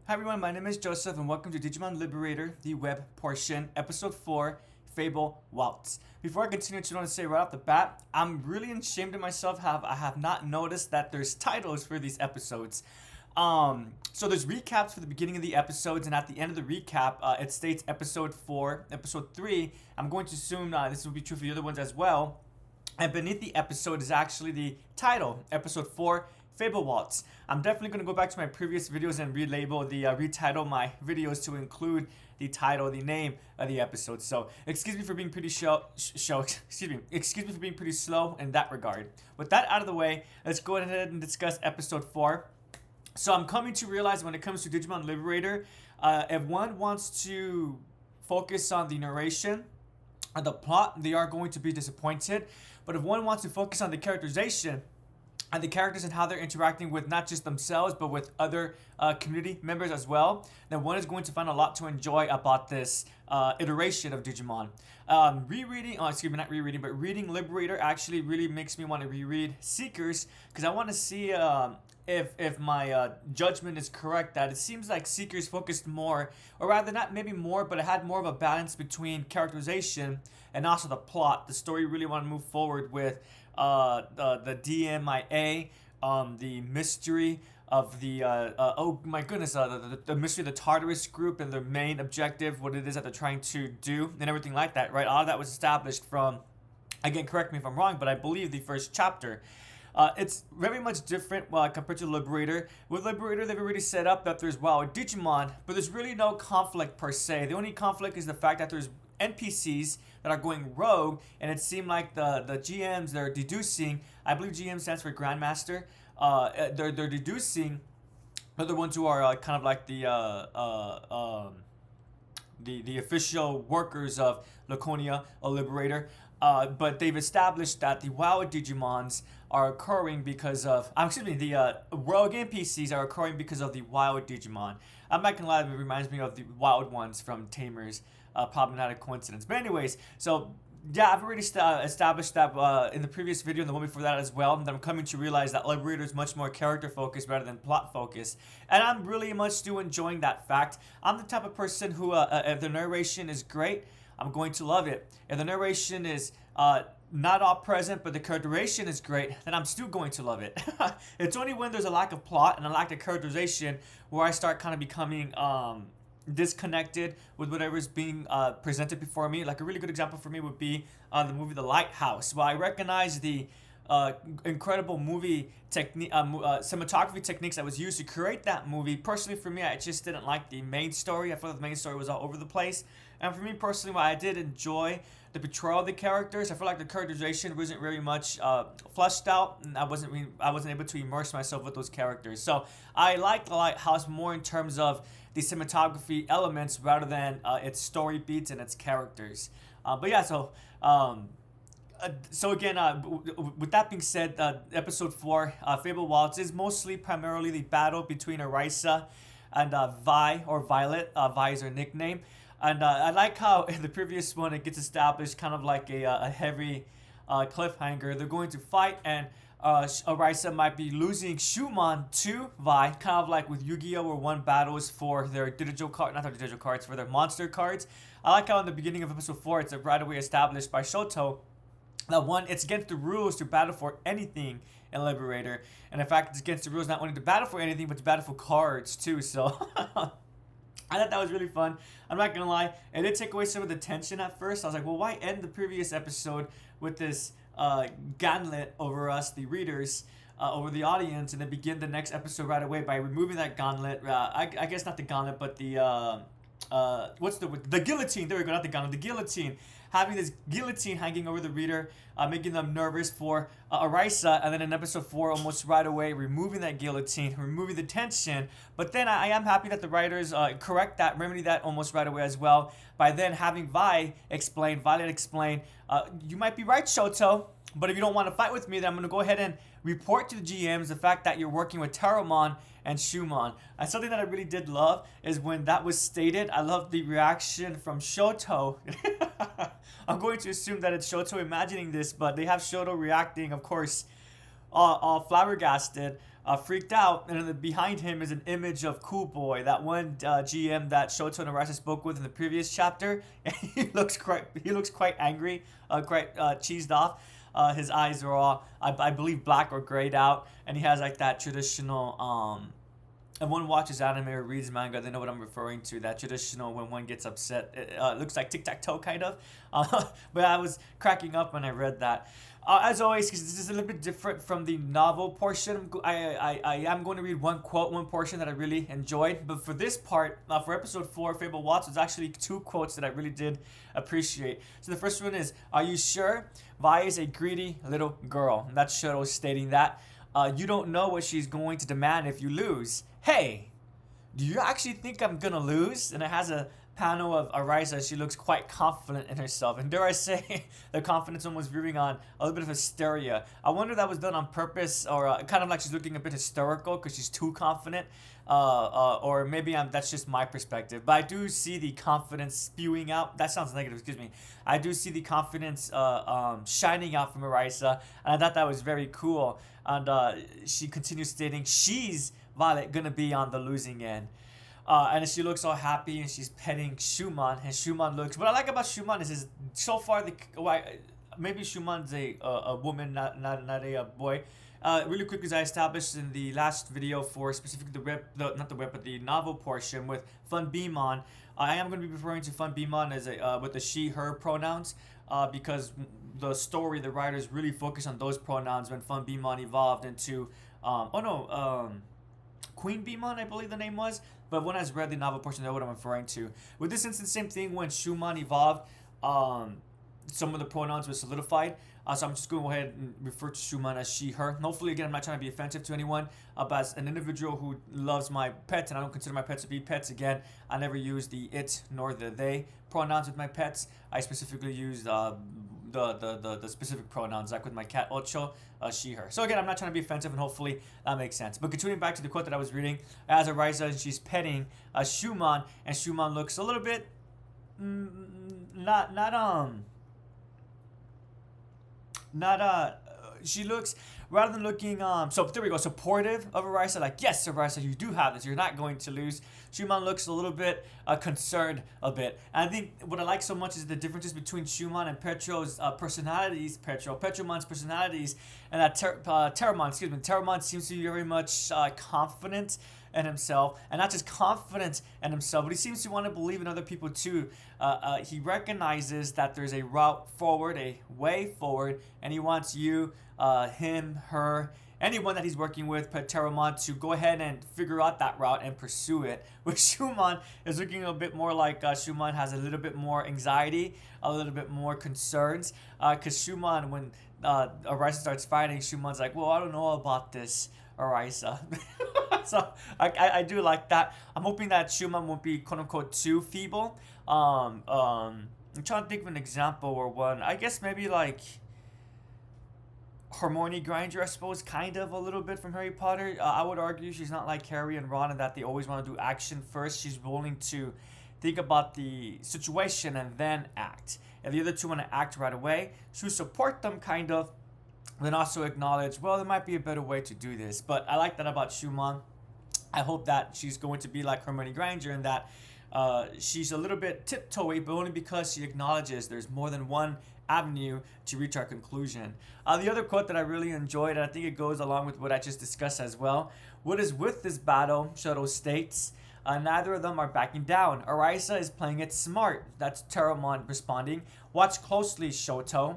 Hi everyone, my name is Joseph and welcome to Digimon Liberator, the web portion, episode 4, Fable, Waltz. Before I continue, I just want to say right off the bat, I'm really ashamed of myself. I have not noticed that there's titles for these episodes. So there's recaps for the beginning of the episodes, and at the end of the recap, it states episode 4, episode 3. I'm going to assume this will be true for the other ones as well. And beneath the episode is actually the title, episode 4, Fable Waltz. I'm definitely going to go back to my previous videos and retitle my videos to include the title, the name of the episode. So excuse me for being pretty excuse me for being pretty slow in that regard. With that out of the way, let's go ahead and discuss episode 4. So I'm coming to realize when it comes to Digimon Liberator, if one wants to focus on the narration and the plot, they are going to be disappointed. But if one wants to focus on the characterization and the characters and how they're interacting with not just themselves but with other community members as well, then one is going to find a lot to enjoy about this iteration of Digimon. Reading Liberator actually really makes me want to reread Seekers, because I want to see if my judgment is correct, that it seems like Seekers focused more, or rather not maybe more, but it had more of a balance between characterization and also the plot. The story really wanted to move forward with the DMIA, the mystery of the oh my goodness, the mystery of the Tartarus group and their main objective, what it is that they're trying to do, and everything like that, right? All of that was established from, again, correct me if I'm wrong, but I believe the first chapter. It's very much different compared to Liberator. With Liberator, they've already set up that there's Digimon, but there's really no conflict per se. The only conflict is the fact that there's NPCs that are going rogue, and it seemed like the GMs, they're deducing, I believe GM stands for Grandmaster, they're deducing, they're the ones who are kind of like the official workers of Laconia or Liberator. But they've established that the wild Digimons are occurring because of, the rogue NPCs are occurring because of the wild Digimon. I'm not gonna lie, it reminds me of the wild ones from Tamers. Probably not a coincidence. But anyways, so yeah, I've already established that in the previous video and the one before that as well. And I'm coming to realize that Liberator is much more character focused rather than plot focused. And I'm really much still enjoying that fact. I'm the type of person who, if the narration is great, I'm going to love it. If the narration is not all present, but the characterization is great, then I'm still going to love it. It's only when there's a lack of plot and a lack of characterization where I start kind of becoming disconnected with whatever is being presented before me. Like a really good example for me would be the movie The Lighthouse. While I recognize the incredible movie cinematography techniques that was used to create that movie, personally for me, I just didn't like the main story. I felt the main story was all over the place. And for me personally, while I did enjoy the portrayal of the characters, I feel like the characterization wasn't very much fleshed out, and I wasn't able to immerse myself with those characters. So I like The Lighthouse more in terms of the cinematography elements rather than its story beats and its characters. But yeah, so again, with that being said, episode 4, Fable Waltz, is mostly primarily the battle between Arisa and Vi, or Violet. Vi is her nickname. And I like how in the previous one it gets established kind of like a heavy cliffhanger. They're going to fight, and Arisa might be losing Shumon to Vi, kind of like with Yu-Gi-Oh! Where one battles for their not their digital cards, for their monster cards. I like how in the beginning of episode 4 it's right away established by Shoto that one, it's against the rules to battle for anything in Liberator. And in fact, it's against the rules not only to battle for anything, but to battle for cards too. So I thought that was really fun. I'm not gonna lie, it did take away some of the tension at first. I was like, well, why end the previous episode with this gauntlet over us, the readers, over the audience, and then begin the next episode right away by removing that gauntlet? I guess not the gauntlet, but the the guillotine. There we go, not the gauntlet, the guillotine. Having this guillotine hanging over the reader, making them nervous for Arisa, and then in episode 4, almost right away, removing that guillotine, removing the tension. But then I am happy that the writers remedy that almost right away as well, by then having Violet explain, you might be right, Shoto, but if you don't want to fight with me, then I'm going to go ahead and report to the GMs the fact that you're working with Terramon and Shumon. And something that I really did love is when that was stated, I love the reaction from Shoto. I'm going to assume that it's Shoto imagining this, but they have Shoto reacting, of course, all flabbergasted freaked out, and behind him is an image of Cool Boy, that one GM that Shoto and Arisa spoke with in the previous chapter. And he looks quite angry, quite cheesed off. His eyes are all, I believe, black or grayed out, and he has like that traditional. If one watches anime or reads manga, they know what I'm referring to. That traditional when one gets upset, it looks like tic tac toe kind of. But I was cracking up when I read that. As always, because this is a little bit different from the novel portion, I am going to read one quote, one portion that I really enjoyed. But for this part, for episode 4, Fable Waltz, was actually 2 quotes that I really did appreciate. So the first one is, "Are you sure? Vi is a greedy little girl." And that's Shoto stating that. "You don't know what she's going to demand if you lose. Hey, do you actually think I'm gonna lose?" And it has a panel of Arisa. She looks quite confident in herself, and dare I say, the confidence one was veering on a little bit of hysteria. I wonder if that was done on purpose, or kind of like she's looking a bit hysterical because she's too confident, or maybe that's just my perspective. But I do see the confidence spewing out. That sounds negative. Excuse me. I do see the confidence shining out from Arisa, and I thought that was very cool. And she continues stating she's Violet gonna be on the losing end. And she looks all happy, and she's petting Schumann, and Schumann looks. What I like about Schumann is so far maybe Schumann's a woman, not a boy. Really quick, as I established in the last video for specifically the novel portion with Fun Beamon, I am going to be referring to Fun Beamon as with the she/her pronouns, because the story, the writers really focus on those pronouns when Fun Beamon evolved into Queen Beamon, I believe the name was. But when I read the novel portion, that's what I'm referring to. With this instance, same thing. When Schumann evolved, some of the pronouns were solidified. So I'm just going to go ahead and refer to Schumann as she, her. And hopefully, again, I'm not trying to be offensive to anyone. But as an individual who loves my pets, and I don't consider my pets to be pets, again, I never use the it nor the they pronouns with my pets. I specifically use the specific pronouns, like with my cat Ocho, she, her. So again, I'm not trying to be offensive, and hopefully that makes sense. But continuing back to the quote that I was reading, as Arisa, and she's petting Schumann, and Schumann looks a little bit she looks, rather than looking so there we go, supportive of Arisa, like, yes Arisa, you do have this, you're not going to lose. Schumann looks a little bit concerned a bit. And I think what I like so much is the differences between Schumann and Petro's personalities, Petromon's personalities, and that Terramon seems to be very much confident in himself, and not just confident in himself, but he seems to want to believe in other people too. He recognizes that there's a route forward, a way forward, and he wants you, him, her, anyone that he's working with, Terramon, to go ahead and figure out that route and pursue it. With Schumann, is looking a bit more like Schumann has a little bit more anxiety, a little bit more concerns, because Schumann, when Arisa starts fighting, Schumann's like, well, I don't know about this, Arisa. So I do like that. I'm hoping that Schumann won't be quote unquote too feeble. I'm trying to think of an example or one. I guess maybe like Hermione Granger, I suppose, kind of a little bit from Harry Potter. I would argue she's not like Harry and Ron in that they always want to do action first. She's willing to think about the situation and then act. If the other two want to act right away, she'll support them kind of, then also acknowledge, well, there might be a better way to do this. But I like that about Schumann. I hope that she's going to be like Hermione Granger in that she's a little bit tiptoey, but only because she acknowledges there's more than one avenue to reach our conclusion. The other quote that I really enjoyed, and I think it goes along with what I just discussed as well, what is with this battle, Shoto states, neither of them are backing down. Arisa is playing it smart. That's Terramon responding. Watch closely, Shoto.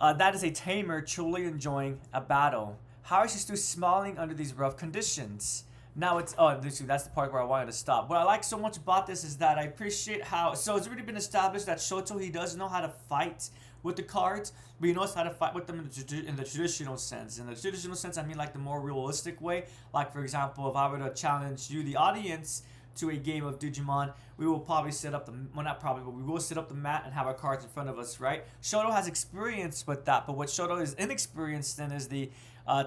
That is a tamer truly enjoying a battle. How is she still smiling under these rough conditions? Now that's the part where I wanted to stop. What I like so much about this is that I appreciate how, so it's already been established that Shoto, he does know how to fight with the cards, but he knows how to fight with them in the traditional sense. In the traditional sense, I mean like the more realistic way. Like, for example, if I were to challenge you, the audience, to a game of Digimon, we will probably set up we will set up the mat and have our cards in front of us, right? Shoto has experience with that, but what Shoto is inexperienced in is the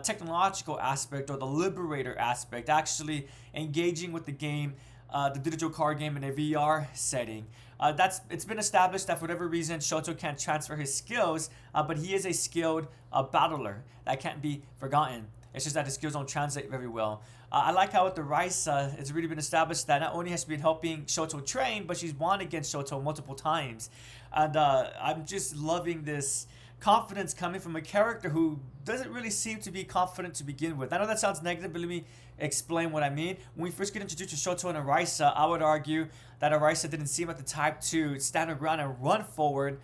technological aspect, or the Liberator aspect, actually engaging with the game, the digital card game in a VR setting. It's been established that for whatever reason Shoto can't transfer his skills, but he is a skilled battler that can't be forgotten. It's just that the skills don't translate very well. I like how with the Raisa, it's really been established that not only has she been helping Shoto train, but she's won against Shoto multiple times. And I'm just loving this confidence coming from a character who doesn't really seem to be confident to begin with. I know that sounds negative, but let me explain what I mean. When we first get introduced to Shoto and Arisa, I would argue that Arisa didn't seem like the type to stand her ground and run forward,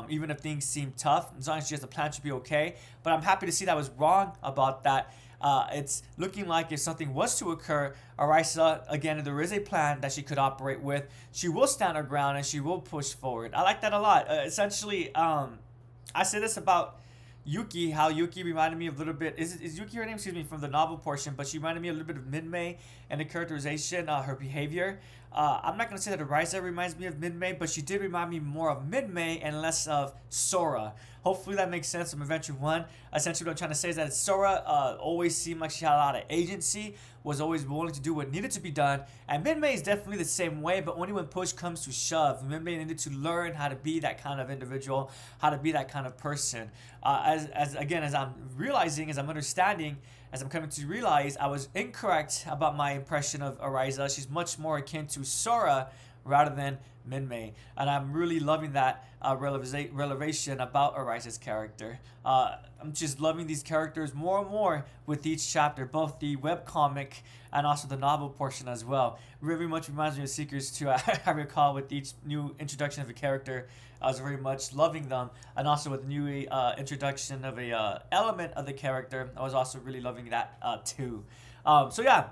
even if things seem tough. As long as she has a plan, she'll be okay. But I'm happy to see that I was wrong about that. It's looking like if something was to occur, Arisa, again, there is a plan that she could operate with. She will stand her ground and she will push forward. I like that a lot. Essentially, I say this about Yuki, how Yuki reminded me a little bit. Is Yuki her name? Excuse me, from the novel portion, but she reminded me a little bit of Minmay and the characterization, her behavior. I'm not gonna say that Arisa reminds me of Minmay, but she did remind me more of Minmay and less of Sora. Hopefully that makes sense from Adventure 1. Essentially what I'm trying to say is that Sora always seemed like she had a lot of agency, was always willing to do what needed to be done. And Minmay is definitely the same way, but only when push comes to shove. Minmay needed to learn how to be that kind of individual, how to be that kind of person. As I'm realizing, as I'm understanding, as I'm coming to realize, I was incorrect about my impression of Arisa. She's much more akin to Sora rather than Minmay, and I'm really loving that revelation about Arisa's character. I'm just loving these characters more and more with each chapter, both the webcomic and also the novel portion as well. Very much reminds me of Seekers 2. I recall with each new introduction of a character, I was very much loving them, and also with the new introduction of a element of the character, I was also really loving that too. So yeah.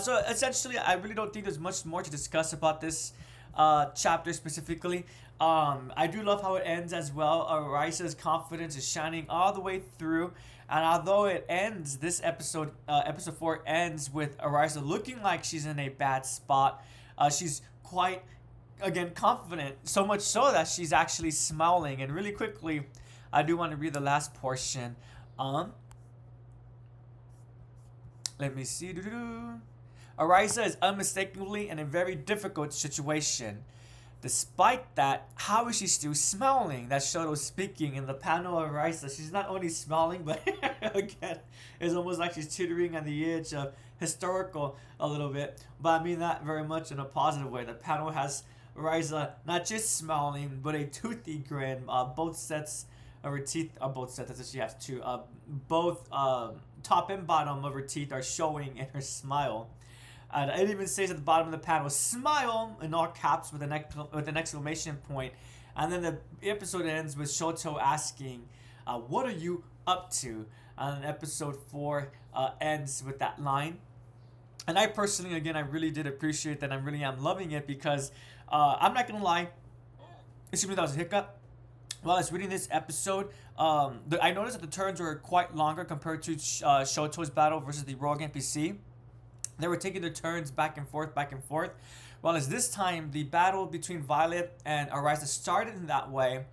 So essentially, I really don't think there's much more to discuss about this chapter specifically. I do love how it ends as well. Arisa's confidence is shining all the way through, and although it ends, this episode 4 ends with Arisa looking like she's in a bad spot. She's quite, again, confident, so much so that she's actually smiling. And really quickly, I do want to read the last portion. Let me see. Arisa is unmistakably in a very difficult situation. Despite that, how is she still smiling? That's Shoto speaking in the panel of Arisa. She's not only smiling, but again, it's almost like she's teetering on the edge of historical a little bit. But I mean that very much in a positive way. The panel has Arisa not just smiling, but a toothy grin. Both sets of her teeth are both sets. That's what she has two. Both top and bottom of her teeth are showing in her smile. And it even says at the bottom of the panel, "Smile" in all caps with an exclamation point. And then the episode ends with Shoto asking, "What are you up to?" And episode 4 ends with that line. And I personally, again, I really did appreciate that. I really am loving it because I'm not gonna lie. Excuse me, that was a hiccup. While I was reading this episode, I noticed that the turns were quite longer compared to Shoto's battle versus the Rogue NPC. They were taking their turns back and forth, back and forth. Whereas this time, the battle between Violet and Arisa started in that way,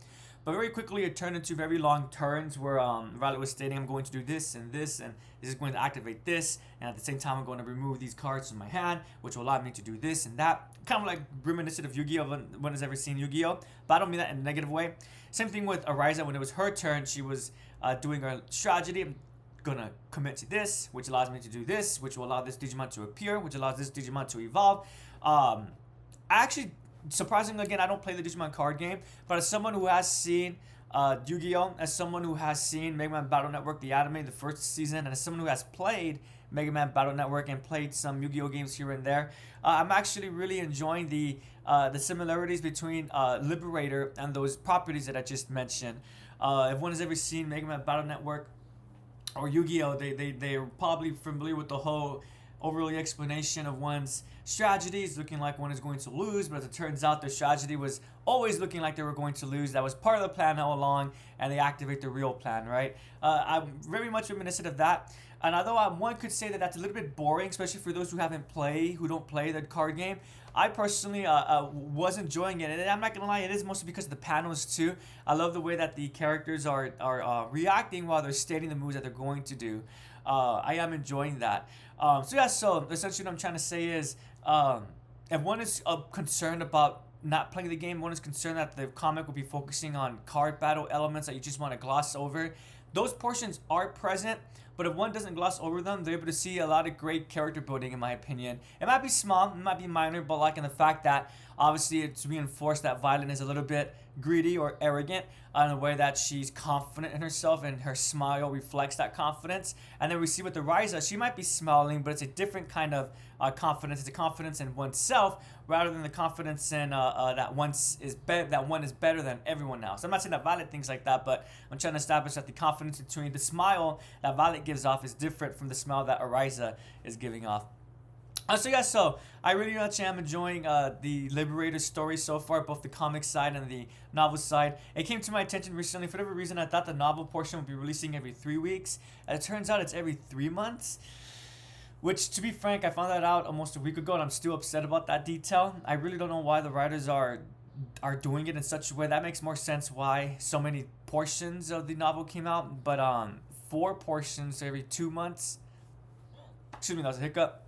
but very quickly it turned into very long turns where Violet was stating, "I'm going to do this, and this is going to activate this, and at the same time I'm going to remove these cards from my hand, which will allow me to do this and that." Kind of like reminiscent of Yu-Gi-Oh! When has ever seen Yu-Gi-Oh! But I don't mean that in a negative way. Same thing with Arisa. When it was her turn, she was doing her strategy. Gonna commit to this, which allows me to do this, which will allow this Digimon to appear, which allows this Digimon to evolve. Actually, surprisingly, again, I don't play the Digimon card game, but as someone who has seen Yu-Gi-Oh!, as someone who has seen Mega Man Battle Network, the anime, the first season, and as someone who has played Mega Man Battle Network and played some Yu-Gi-Oh! Games here and there, I'm actually really enjoying the similarities between Liberator and those properties that I just mentioned. If one has ever seen Mega Man Battle Network or Yu-Gi-Oh!, they're probably familiar with the whole overly explanation of one's strategies, looking like one is going to lose, but as it turns out, their strategy was always looking like they were going to lose. That was part of the plan all along, and they activate the real plan, right? I'm very much reminiscent of that. And although one could say that that's a little bit boring, especially for those who don't play the card game, I personally was enjoying it. And I'm not gonna lie, it is mostly because of the panels too. I love the way that the characters are reacting while they're stating the moves that they're going to do. I am enjoying that. So essentially what I'm trying to say is, if one is concerned about not playing the game, one is concerned that the comic will be focusing on card battle elements that you just want to gloss over. Those portions are present, but if one doesn't gloss over them, they're able to see a lot of great character building, in my opinion. It might be small, it might be minor, but like in the fact that obviously it's reinforced that Violet is a little bit greedy or arrogant in a way that she's confident in herself and her smile reflects that confidence. And then we see with the Ryza, she might be smiling, but it's a different kind of confidence. It's a confidence in oneself rather than the confidence in that one is better than everyone else. I'm not saying that Violet thinks like that, but I'm trying to establish that the confidence between the smile that Violet gives off is different from the smile that Ryza is giving off. So I really much am enjoying the Liberator story so far, both the comic side and the novel side. It came to my attention recently. For whatever reason, I thought the novel portion would be releasing every 3 weeks. And it turns out it's every 3 months. Which, to be frank, I found that out almost a week ago, and I'm still upset about that detail. I really don't know why the writers are doing it in such a way. That makes more sense why so many portions of the novel came out. But 4 portions every 2 months. Excuse me, that was a hiccup.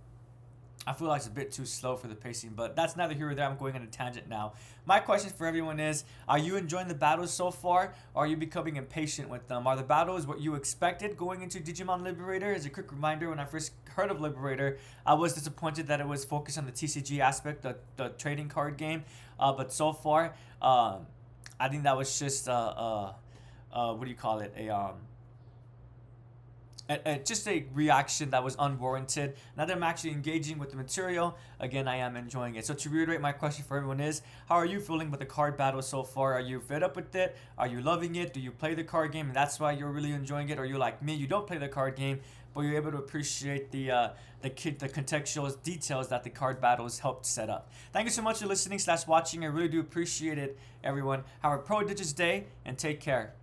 I feel like it's a bit too slow for the pacing, but that's neither here or there. I'm going on a tangent now. My question for everyone is, are you enjoying the battles so far, or are you becoming impatient with them? Are the battles what you expected going into Digimon Liberator? As a quick reminder, when I first heard of Liberator, I was disappointed that it was focused on the TCG aspect, the trading card game. But so far, I think that was just, what do you call it, just a reaction that was unwarranted. Now that I'm actually engaging with the material, again, I am enjoying it. So to reiterate, my question for everyone is, how are you feeling with the card battle so far? Are you fed up with it? Are you loving it? Do you play the card game and that's why you're really enjoying it? Or are you like me, you don't play the card game, but you're able to appreciate the contextual details that the card battles helped set up? Thank you so much for listening / watching. I really do appreciate it, everyone. Have a prodigious day and take care.